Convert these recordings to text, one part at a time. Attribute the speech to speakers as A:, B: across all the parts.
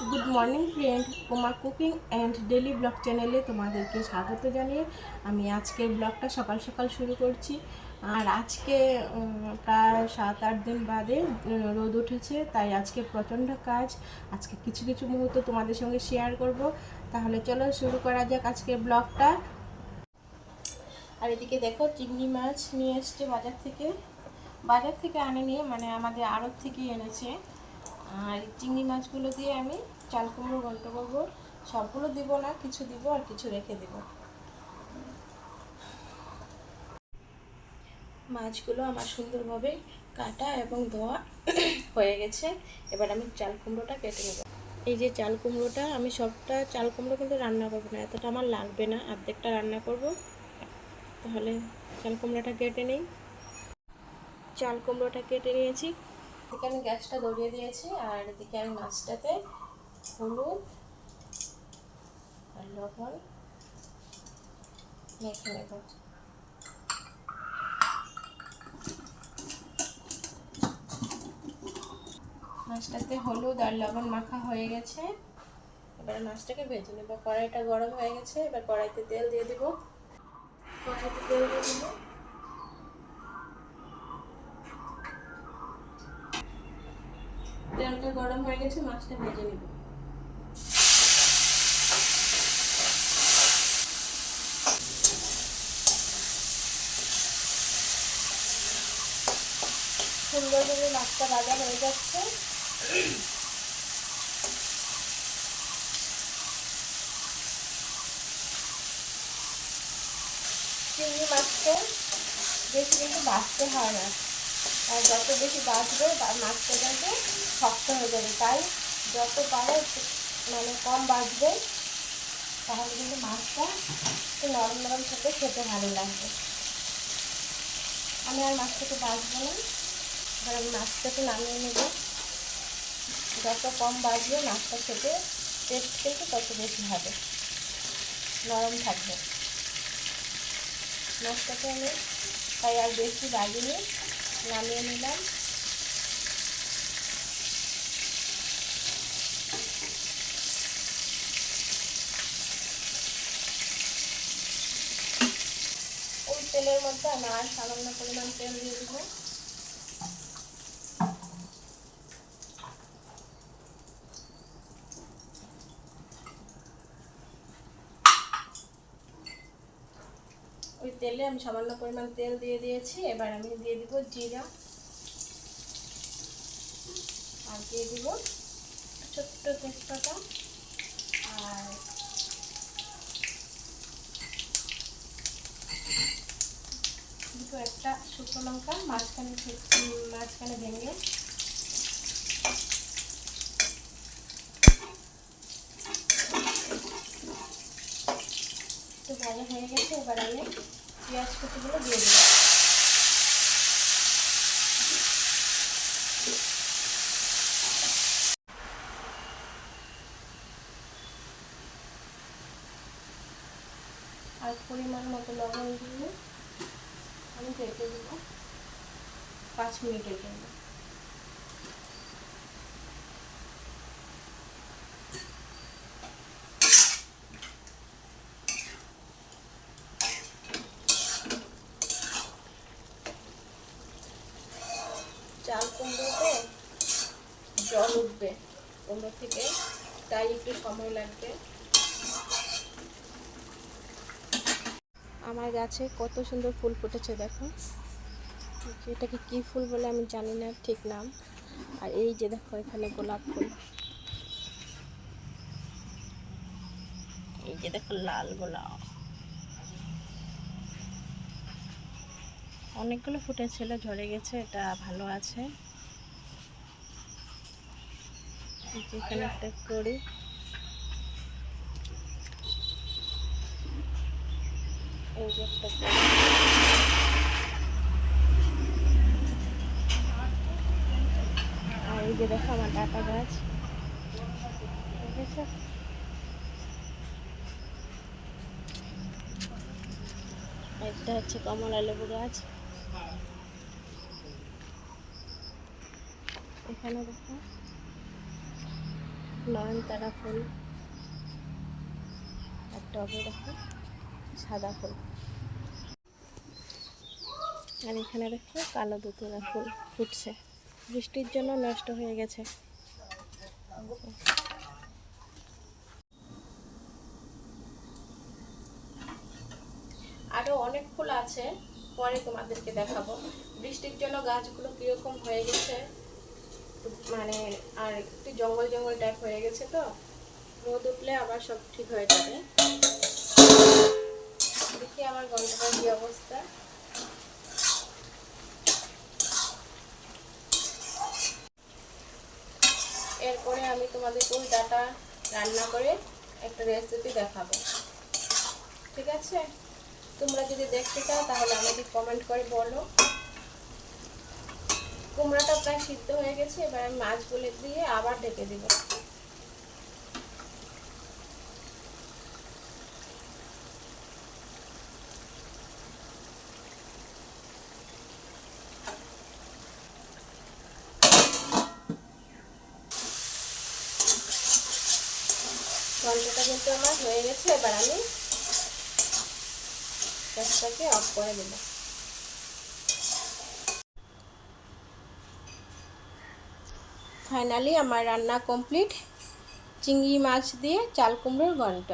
A: Good morning friend, Kumar cooking and daily blog চ্যানেলে তোমাদেরকে স্বাগত জানিয়ে আমি আজকের ব্লগটা সকাল সকাল শুরু করছি। আর আজকে প্রায় 7-8 দিন বাদে রোদ উঠেছে, তাই আজকে প্রচণ্ড কাজ। আজকে কিছু কিছু মুহূর্ত তোমাদের সঙ্গে শেয়ার করব। তাহলে চলো শুরু করা যাক আজকের ব্লগটা। আর এদিকে দেখো, চিংড়ি মাছ নিয়ে এসছে বাজার থেকে আনেনি, মানে আমাদের আড়ত থেকেই এনেছে। আর চিংড়ি মাছগুলো দিয়ে আমি চাল কুমড়ো ঘন্ট করবো। সবগুলো দিব না, কিছু দিব আর কিছু রেখে দেব। মাছগুলো আমার সুন্দরভাবে কাটা এবং ধোয়া হয়ে গেছে। এবার আমি চাল কুমড়োটা কেটে নেব। এই যে চাল কুমড়োটা, আমি সবটা চাল কুমড়ো কিন্তু রান্না করবো না, এতটা আমার লাগবে না, অর্ধেকটা রান্না করব। তাহলে চাল কুমড়োটা কেটে নিই। চাল কুমড়োটা কেটে নিয়েছি। এদিকে আমি গ্যাসটা ধরিয়ে দিয়েছি, আর এদিকে আমি মাছটাতে হলুদ আর লবণ মেখে নেব। মাছটাতে হলুদ আর লবণ মাখা হয়ে গেছে। এবার মাছটাকে ভেজে নেব। কড়াইটা গরম হয়ে গেছে, এবার কড়াইতে তেল দিয়ে দিব। তেলটা গরম হয়ে গেছে, মাছটা ভেজে নেব। সুন্দরভাবে মাছটা ভাজা হয়ে যাচ্ছে। চিংড়ি মাছটা বেশি কিন্তু ভাজতে হয় না, আর যত বেশি ভাজবে মাছটা যাবে শক্ত হয়ে যাবে। তাই যত পারে মানে কম ভাজবে, তাহলে কিন্তু মাছটা একটু নরম নরম থেকে খেতে ভালো লাগবে। আমি আর মাছটাকে ভাজবো না, এবার আমি মাছটাকে নামিয়ে নেব। যত কম ভাজবে মাছটা খেতে টেস্ট কিন্তু তত বেশি হবে, নরম থাকবে মাছটাকে। আমি তাই আর বেশি ভাজিনি, নামিয়ে নিলাম। ওই তেলের মধ্যে আমি আর সামান্য পরিমাণ তেল দিয়ে দেবো। ওই তেলে আমি সামান্য পরিমাণ তেল দিয়ে দিয়েছি। এবার আমি দিয়ে দিব জিরা, আর দিয়ে দিব ছোট্ট তেজপাতা, আর দুটো একটা শুকনো লঙ্কা মাঝখানে ভেঙে। একটু ভাজা হয়ে গেছে, এবার আমি পেঁয়াজ কুচিগুলো দিয়ে দেব। আর পরিমাণ মতো লবণ দিয়ে আমি ঢেকে দেব 5 মিনিটের জন্য। চাল কুমড়োতে জল উঠবে কুমড়ো থেকে, তাই একটু সময় লাগবে। আমার গাছে কত সুন্দর ফুল ফুটেছে দেখো। এটাকে কি ফুল বলে আমি জানি না ঠিক নাম। আর এই যে দেখো, এখানে গোলাপ ফুল, এই যে দেখো লাল গোলাপ, অনেকগুলো ফুটেছিল, ঝরে গেছে, এটা ভালো আছে। এখানে একটা করি, এই যে একটা করি, আর এই যে দেখো আমার ডাটা গাছ, দেখেছো? একটা হচ্ছে কমলা লেবু গাছ, এখানে দেখো। নয়নতারা ফুল, আর টবে দেখো সাদা ফুল, আর এখানে দেখো কালো দুতুরা ফুল ফুটছে, বৃষ্টির জন্য নষ্ট হয়ে গেছে। আরো অনেক ফুল আছে, পরে তোমাদেরকে দেখাবো। বৃষ্টির জন্য গাছগুলো কিরকম হয়ে গেছে, মানে আর একটু জঙ্গল জঙ্গল টাইপ হয়ে গেছে, তো রোদ উঠলে আবার সব ঠিক হয়ে যাবে। দেখি আমার গন্ধটার কি অবস্থা। এরপরে আমি তোমাদের ওই ডাটা রান্না করে একটা রেসিপি দেখাবো, ঠিক আছে? তোমরা যদি দেখতে চাও তাহলে আমাকে কমেন্ট করে বলো। কুমড়াটা প্রায় সিদ্ধ হয়ে গেছে, এবার আমি মাছগুলো দিয়ে আবার ঢেকে দিব। ঘন্টাটা কিন্তু আমার হয়ে গেছে, এবার আমি গ্যাসটাকে অফ করে দেব। ফাইনালি আমার রান্না কমপ্লিট, চিংড়ি মাছ দিয়ে চাল কুমড়োর ঘন্ট।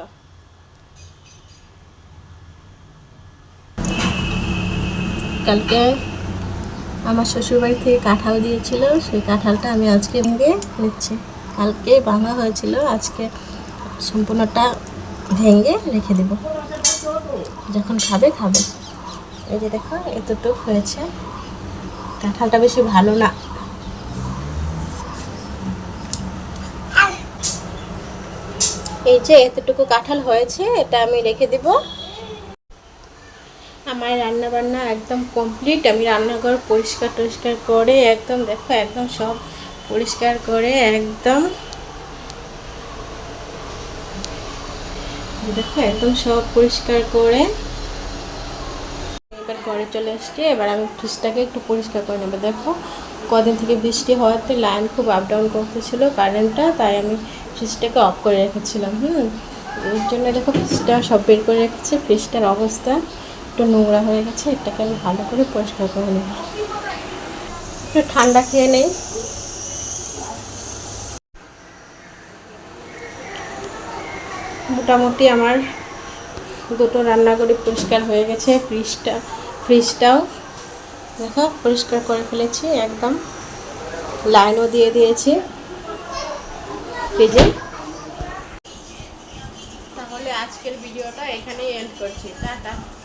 A: কালকে আমার শ্বশুরবাড়ি থেকে কাঁঠাল দিয়েছিল, সেই কাঁঠালটা আমি আজকে ভেঙে নিচ্ছি। কালকে ভাঙা হয়েছিল, আজকে সম্পূর্ণটা ভেঙে রেখে দেব, যখন খাবে খাবে। এই যে দেখো এতটুকু হয়েছে, কাঁঠালটা বেশি ভালো না। এই যে এতটুকু কাঁঠাল হয়েছে, এটা আমি রেখে দেব। আমার রান্না বান্না একদম কমপ্লিট। আমি রান্নাঘর পরিষ্কার টরিষ্কার করে একদম দেখো একদম সব পরিষ্কার করে একদম দেখো একদম সব পরিষ্কার করে এবার ঘরে চলে এসছি। এবার আমি ফ্রিজটাকে একটু পরিষ্কার করে নেবো। দেখো কদিন থেকে বৃষ্টি হওয়াতে লাইন খুব আপ ডাউন করতেছিল কারেন্টটা, তাই আমি ফ্রিজটাকে অফ করে রেখেছিলাম। এর জন্য দেখো ফ্রিজটা সব বের করে রেখেছি। ফ্রিজটার অবস্থা একটু নোংরা হয়ে গেছে, এটাকে আমি ভালো করে পরিষ্কার করে নেব। একটু ঠান্ডা খেয়ে নেই। মোটামুটি আমার দুটো রান্নাঘরে পরিষ্কার হয়ে গেছে। ফ্রিজটাও দেখো পরিষ্কার করে ফেলেছি, একদম লাইনও দিয়ে দিয়েছি ফ্রিজে। তাহলে আজকের ভিডিওটা এখানেই এন্ড করছি। টাটা।